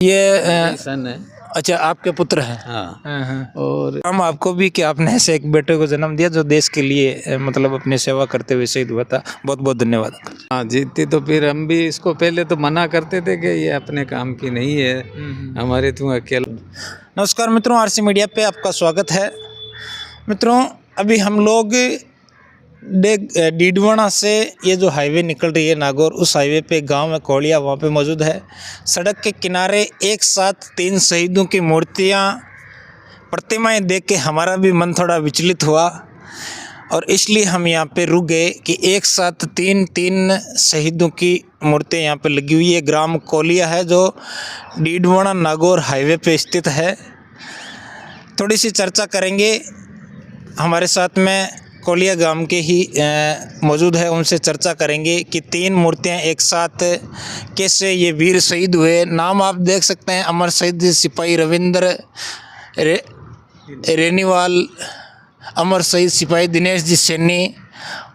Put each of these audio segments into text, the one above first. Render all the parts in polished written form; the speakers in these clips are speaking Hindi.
ये सन है। अच्छा, आपके पुत्र हैं। हाँ। हाँ। और हम आपको भी कि आपने ऐसे एक बेटे को जन्म दिया जो देश के लिए मतलब अपनी सेवा करते हुए शहीद हुआ था। बहुत बहुत धन्यवाद। हाँ, जीतती तो फिर हम भी इसको पहले तो मना करते थे कि ये अपने काम की नहीं है, हमारे तुम अकेला। नमस्कार मित्रों, आरसी मीडिया पे आपका स्वागत है। मित्रों, अभी हम लोग डीडवाना से ये जो हाईवे निकल रही है नागौर, उस हाईवे पे गांव है कोलिया, वहाँ पे मौजूद है। सड़क के किनारे एक साथ 3 शहीदों की मूर्तियाँ, प्रतिमाएं देख के हमारा भी मन थोड़ा विचलित हुआ और इसलिए हम यहाँ पे रुक गए कि एक साथ तीन शहीदों की मूर्तियाँ यहाँ पे लगी हुई है। ग्राम कोलिया है जो डीडवाना नागौर हाईवे पे स्थित है। थोड़ी सी चर्चा करेंगे। हमारे साथ में कोलिया गांव के ही मौजूद है, उनसे चर्चा करेंगे कि 3 मूर्तियां एक साथ कैसे ये वीर शहीद हुए। नाम आप देख सकते हैं, अमर शहीद सिपाही रविंद्र रेनीवाल, अमर शहीद सिपाही दिनेश जी सैनी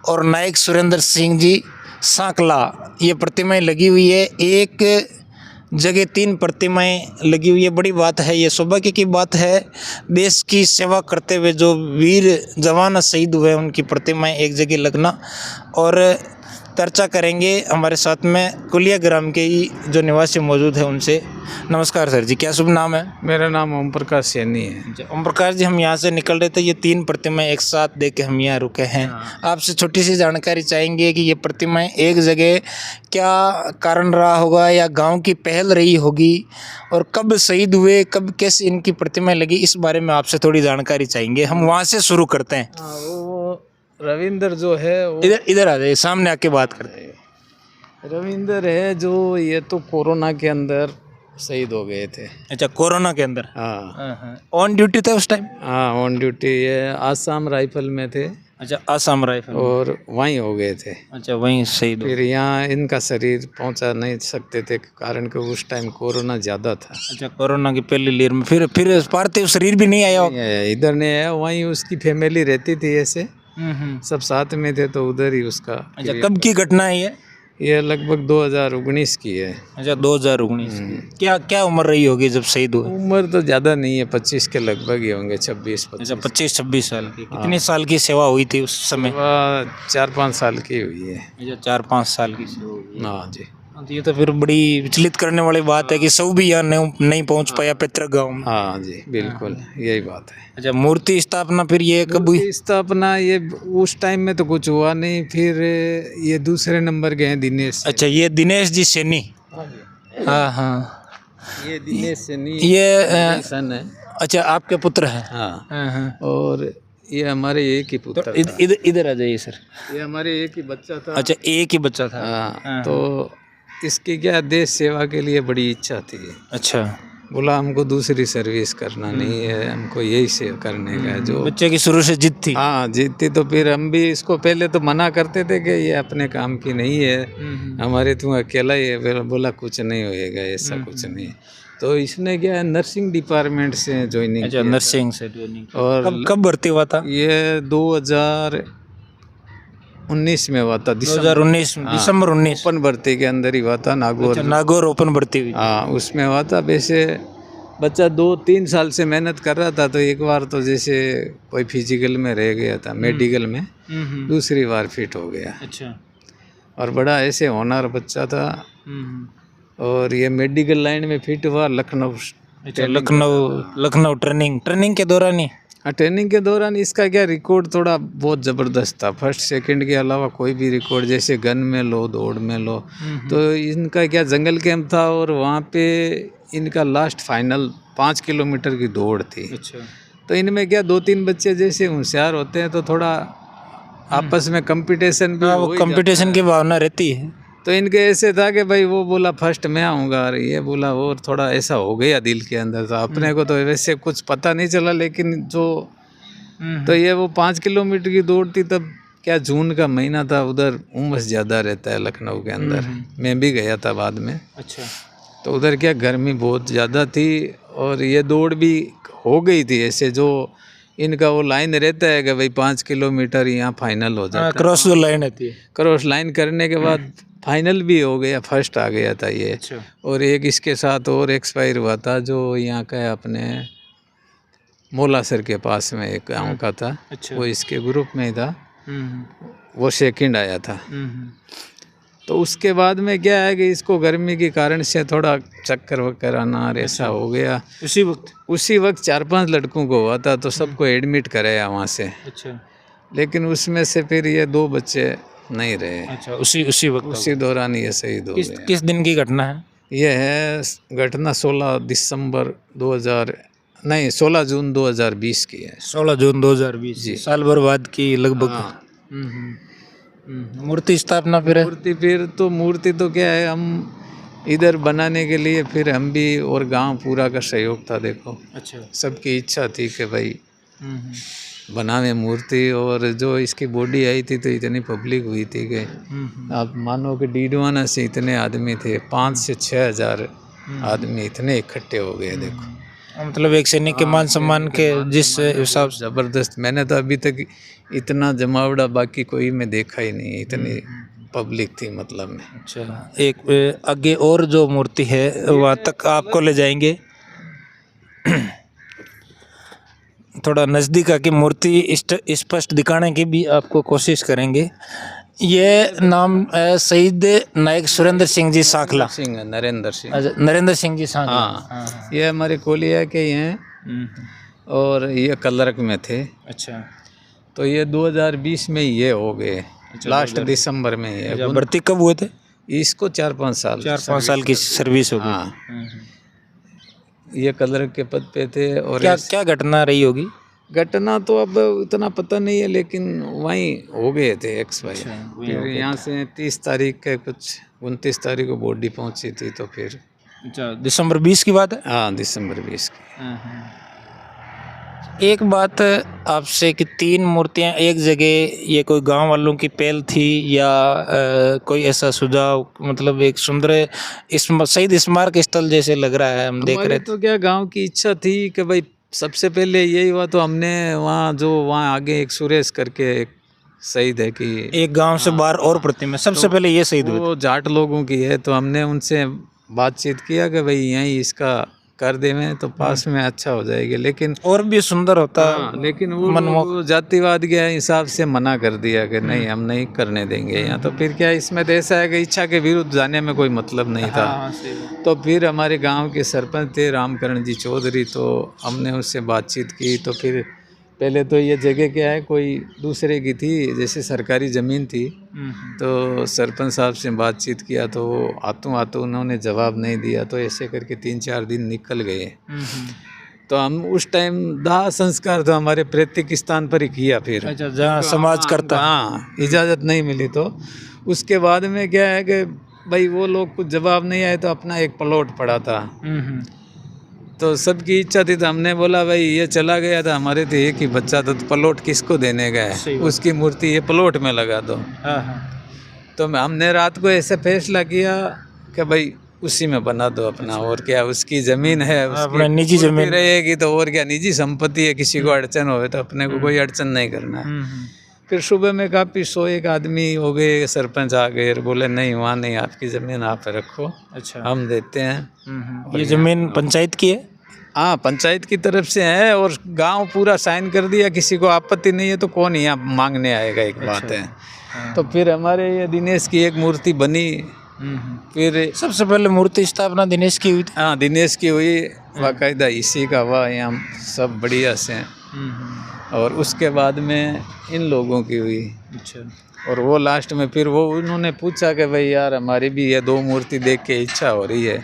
और नायक सुरेंद्र सिंह जी सांकला। ये प्रतिमाएं लगी हुई है, एक जगह 3 प्रतिमाएं लगी हुई है। बड़ी बात है, ये सौभाग्य की बात है। देश की सेवा करते हुए जो वीर जवान शहीद हुए उनकी प्रतिमाएं एक जगह लगना। और चर्चा करेंगे हमारे साथ में कोलिया ग्राम के ही जो निवासी मौजूद है उनसे। नमस्कार सर जी, क्या शुभ नाम है? मेरा नाम ओम प्रकाश सैनी है। ओम प्रकाश जी, हम यहाँ से निकल रहे थे, ये 3 प्रतिमाएं एक साथ देख के हम यहाँ रुके हैं। आपसे छोटी सी जानकारी चाहेंगे कि ये प्रतिमाएं एक जगह क्या कारण रहा होगा या गांव की पहल रही होगी, और कब शहीद हुए, कब कैसे इनकी प्रतिमाएं लगी, इस बारे में आपसे थोड़ी जानकारी चाहेंगे। हम वहाँ से शुरू करते हैं। वो रविंद्र जो है वो इधर आ जाइए, सामने आके बात करते हैं। रविंद्र है जो ये तो कोरोना के अंदर शहीद हो गए थे। अच्छा, कोरोना के अंदर? हाँ। ऑन ड्यूटी थे उस टाइम? हाँ, ऑन ड्यूटी। ये आसाम राइफल में थे। अच्छा, आसाम राइफल। और वहीं हो गए थे। अच्छा, वहीं शहीद हो। फिर यहाँ इनका शरीर पहुँचा नहीं सकते थे कारण कि उस टाइम कोरोना ज़्यादा था। अच्छा, कोरोना की पहली लहर में फिर पार्थिव शरीर भी नहीं आया? इधर नहीं आया, वहीं उसकी फैमिली रहती थी, ऐसे सब साथ में थे तो उधर ही उसका। अच्छा, कब की घटना है ये? ये लगभग 2019 की है। अच्छा, 2019 की। क्या उम्र रही होगी जब शहीद हुए? उम्र तो ज़्यादा नहीं है, 25 के लगभग ही होंगे, 26-25। अच्छा, 25-26 साल की। कितने साल की सेवा हुई थी उस समय? 4-5 साल की हुई है। अच्छा, 4-5 साल की सेवा हुई है। हाँ जी। ये तो फिर बड़ी विचलित करने वाली बात है कि सब भी यहाँ नहीं पहुँच पाया पैतृक गाँव में। हाँ जी, बिल्कुल यही बात है। अच्छा, मूर्ति स्थापना फिर ये कब हुई? स्थापना ये उस टाइम में तो कुछ हुआ नहीं, फिर ये दूसरे नंबर के हैं दिनेश। अच्छा, ये दिनेश जी सैनी। हाँ हाँ, ये दिनेश सैनी ये सन है। अच्छा, आपके पुत्र हैं? हाँ। हाँ। और ये हमारे एक ही पुत्र था। इधर आ जाइए सर। ये हमारे एक ही बच्चा था। अच्छा, एक ही बच्चा था। हाँ। तो इसकी क्या देश सेवा के लिए बड़ी इच्छा थी। अच्छा, बोला हमको दूसरी सर्विस करना नहीं है, हमको यही सेव करने का है। जो बच्चे की शुरू से जिद थी। हाँ, जीतती तो फिर हम भी इसको पहले तो मना करते थे कि ये अपने काम की नहीं है, हमारे तुम अकेला ही है। बोला कुछ नहीं होएगा, ऐसा कुछ नहीं। तो इसने क्या नर्सिंग डिपार्टमेंट से ज्वाइनिंग। अच्छा, नर्सिंग से ज्वाइनिंग। और कब भर्ती हुआ था? ये 2019 में हुआ था। 2019 दिसंबर 19 ओपन भर्ती के अंदर ही हुआ था, नागौर। अच्छा, नागौर ओपन भर्ती हुई। हाँ, उसमें हुआ था। वैसे बच्चा 2-3 साल से मेहनत कर रहा था, तो एक बार तो जैसे कोई फिजिकल में रह गया था, मेडिकल में, दूसरी बार फिट हो गया। अच्छा। और बड़ा ऐसे होनहार बच्चा था। और ये मेडिकल लाइन में फिट हुआ लखनऊ। अच्छा, लखनऊ ट्रेनिंग के दौरान ही। ट्रेनिंग के दौरान इसका क्या रिकॉर्ड थोड़ा बहुत ज़बरदस्त था। फर्स्ट सेकंड के अलावा कोई भी रिकॉर्ड, जैसे गन में लो, दौड़ में लो। तो इनका क्या जंगल कैंप था और वहाँ पे इनका लास्ट फाइनल 5 किलोमीटर की दौड़ थी। अच्छा। तो इनमें क्या 2-3 बच्चे जैसे होशियार होते हैं तो थोड़ा आपस में कंपटीशन भी हो ही कंपटीशन की भावना रहती है। तो इनके ऐसे था कि भाई वो बोला फर्स्ट मैं आऊँगा और ये बोला, और थोड़ा ऐसा हो गया दिल के अंदर। तो अपने को तो वैसे कुछ पता नहीं चला, लेकिन जो तो ये वो 5 किलोमीटर की दौड़ थी। तब क्या जून का महीना था, उधर उमस ज़्यादा रहता है लखनऊ के अंदर। मैं भी गया था बाद में। अच्छा। तो उधर क्या गर्मी बहुत ज़्यादा थी और ये दौड़ भी हो गई थी। ऐसे जो इनका वो लाइन रहता है कि भाई 5 किलोमीटर यहाँ फाइनल हो जाता है। क्रॉस जो लाइन होती है। क्रॉस लाइन करने के बाद फाइनल भी हो गया, फर्स्ट आ गया था ये। अच्छा। और एक इसके साथ और एक्सपायर हुआ था जो यहाँ का है अपने मोलासर के पास में एक गाँव का था। अच्छा। वो इसके ग्रुप में ही था, वो सेकंड आया था। तो उसके बाद में क्या है कि इसको गर्मी के कारण से थोड़ा चक्कर वक्कर आना और ऐसा हो गया। उसी वक्त 4-5 लड़कों को हुआ था, तो सबको एडमिट कराया वहाँ से। अच्छा। लेकिन उसमें से फिर ये 2 बच्चे नहीं रहे। अच्छा, उसी वक्त उसी दौरान ये शहीद हो गए। किस दिन की घटना है? ये है घटना 16 जून 2020 की है। 16 जून 2020 जी। साल भर बाद की लगभग। हाँ। मूर्ति स्थापना फिर मूर्ति तो क्या है, हम इधर बनाने के लिए फिर हम भी और गांव पूरा का सहयोग था। देखो, अच्छा। सबकी इच्छा थी कि भाई बनावे मूर्ति, और जो इसकी बॉडी आई थी तो इतनी पब्लिक हुई थी कि आप मानो कि डीडवाना से इतने आदमी थे, 5 से 6 हज़ार आदमी इतने इकट्ठे हो गए। देखो, मतलब एक सैनिक के मान सम्मान के जिस हिसाब से ज़बरदस्त। मैंने तो अभी तक इतना जमावड़ा बाकी कोई में देखा ही नहीं, इतनी पब्लिक थी मतलब में। अच्छा, एक आगे और जो मूर्ति है वहाँ तक आपको ले जाएंगे। थोड़ा नज़दीक आके मूर्ति स्पष्ट दिखाने की भी आपको कोशिश करेंगे। ये नाम है शहीद नायक सुरेंद्र सिंह जी सांखला। नरेंद्र सिंह। अच्छा, नरेंद्र सिंह जी सांखला। हाँ, ये हमारे कोलिया के ही हैं और ये कलरक में थे। अच्छा। तो ये 2020 में ये हो गए। लास्ट दिसंबर में ये भर्ती कब हुए थे? इसको 4-5 साल 4-5 साल की सर्विस हो गई। हाँ, ये कलरक के पद पे थे। और क्या घटना रही होगी? घटना तो अब इतना पता नहीं है, लेकिन वहीं हो गए थे एक्सपायर। फिर यहाँ से 30 तारीख के कुछ 29 तारीख को बॉडी पहुँची थी। तो फिर अच्छा, दिसंबर 20 की बात है। हाँ, दिसंबर 20 की। एक बात आपसे कि 3 मूर्तियां एक जगह, ये कोई गांव वालों की पहल थी या कोई ऐसा सुझाव, मतलब एक सुंदर शहीद स्मारक स्थल जैसे लग रहा है, हम देख रहे थे। तो क्या गांव की इच्छा थी कि भाई सबसे पहले यही हुआ, तो हमने वहाँ आगे एक सुरेश करके एक शहीद है कि एक गांव से बाहर और प्रतिमा, सबसे पहले ये शहीद हुए। वो जाट लोगों की है, तो हमने उनसे बातचीत किया कि भाई यहीं इसका कर देवें तो पास में अच्छा हो जाएगी। लेकिन और भी सुंदर होता है, लेकिन वो जातिवाद के हिसाब से मना कर दिया कि नहीं, हम नहीं करने देंगे यहाँ। तो फिर क्या, इसमें तो ऐसा है कि इच्छा के विरुद्ध जाने में कोई मतलब नहीं था। तो फिर हमारे गांव के सरपंच थे रामकरण जी चौधरी, तो हमने उससे बातचीत की। तो फिर पहले तो ये जगह क्या है, कोई दूसरे की थी, जैसे सरकारी ज़मीन थी। तो सरपंच साहब से बातचीत किया तो आतों उन्होंने जवाब नहीं दिया। तो ऐसे करके 3-4 दिन निकल गए। तो हम उस टाइम दाह संस्कार तो हमारे प्रत्येक स्थान पर ही किया। फिर अच्छा, जहाँ समाज करता। हाँ, इजाज़त नहीं मिली। तो उसके बाद में क्या है कि भाई वो लोग कुछ जवाब नहीं आए, तो अपना एक प्लॉट पड़ा था। तो सबकी इच्छा थी, तो हमने बोला भाई ये चला गया था, हमारे तो एक ही बच्चा था, तो प्लॉट किसको देने का है, उसकी मूर्ति ये प्लॉट में लगा दो। तो हमने रात को ऐसे फैसला किया कि भाई उसी में बना दो अपना। और क्या, उसकी ज़मीन है, उसकी निजी ज़मीन रहेगी, तो और क्या, निजी संपत्ति है, किसी को अड़चन हो तो अपने को कोई अड़चन नहीं करना है। फिर सुबह में काफ़ी 101 आदमी हो गए, सरपंच आ गए और बोले नहीं, वहाँ नहीं, आपकी ज़मीन आप रखो। अच्छा, हम देते हैं। ये ज़मीन पंचायत की है? हाँ, पंचायत की तरफ से है, और गांव पूरा साइन कर दिया, किसी को आपत्ति नहीं है, तो कौन यहाँ मांगने आएगा, एक बात है। तो फिर हमारे ये दिनेश की एक मूर्ति बनी। फिर सबसे पहले मूर्ति स्थापना दिनेश की हुई थी। हाँ, दिनेश की हुई, बाकायदा इसी का हुआ, यहाँ सब बढ़िया से। और उसके बाद में इन लोगों की हुई। अच्छा। और वो लास्ट में फिर वो उन्होंने पूछा कि भाई यार हमारी भी ये 2 मूर्ति देख के इच्छा हो रही है।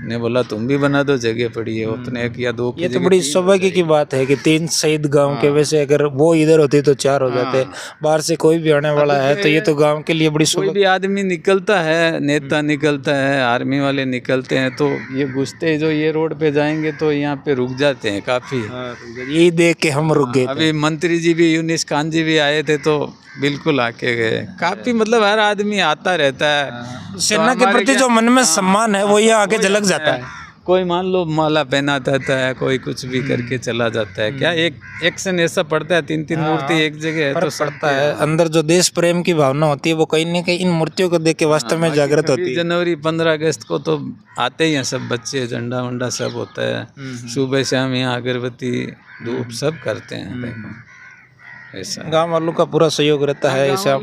ने बोला तुम भी बना दो, जगह पड़ी है। उतने एक या 2 ये तो बड़ी सौभाग्य की बात है कि 3 शहीद गांव के, वैसे अगर वो इधर होते तो 4 हो जाते। बाहर से कोई भी आने वाला है तो ये तो गांव के लिए बड़ी कोई भी आदमी निकलता है, नेता निकलता है, आर्मी वाले निकलते हैं, तो ये घुसते जो ये रोड पे जाएंगे तो यहाँ पे रुक जाते हैं काफ़ी। यही देख के हम रुक गए। अभी मंत्री जी भी, यूनिस खान जी भी आए थे, तो बिल्कुल आके गए। काफी मतलब हर आदमी आता रहता है। सेना के प्रति जो मन में सम्मान है वो ये आगे झलक जाता है। कोई मान लो माला पहना देता है, कोई कुछ भी करके चला जाता है। क्या एक एक्शन ऐसा पड़ता है, 3-3 मूर्ति एक जगह है तो फर्क पड़ता है। अंदर जो देश प्रेम की भावना होती है वो कहीं ना कहीं इन मूर्तियों को देख के वास्तव में जागृत होती है। जनवरी 15 अगस्त को तो आते ही हैं सब बच्चे, झंडा वंडा सब होता है। सुबह शाम यहाँ अगरबत्ती धूप सब करते हैं। देखो ऐसा गांव वालों का पूरा सहयोग रहता है। ऐसा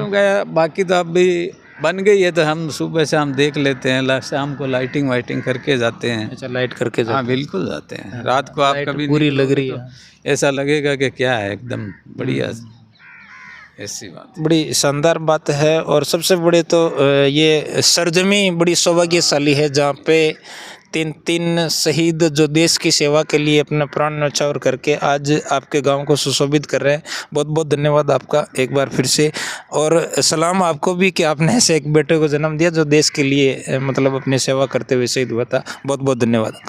बाकी तो अब भी बन गई है तो हम सुबह शाम देख लेते हैं, शाम को लाइटिंग वाइटिंग करके जाते हैं। अच्छा, लाइट करके हाँ बिल्कुल जाते हैं। रात को आप कभी पूरी लग रही है, तो ऐसा लगेगा कि क्या है, एकदम बढ़िया ऐसी बात। बड़ी शानदार बात है। और सबसे बड़े तो ये सरजमी बड़ी सौभाग्यशाली है जहाँ पे 3 शहीद जो देश की सेवा के लिए अपना प्राण न्यौछावर करके आज आपके गांव को सुशोभित कर रहे हैं। बहुत बहुत धन्यवाद आपका एक बार फिर से, और सलाम आपको भी कि आपने ऐसे एक बेटे को जन्म दिया जो देश के लिए मतलब अपनी सेवा करते हुए शहीद हुआ था। बहुत बहुत धन्यवाद।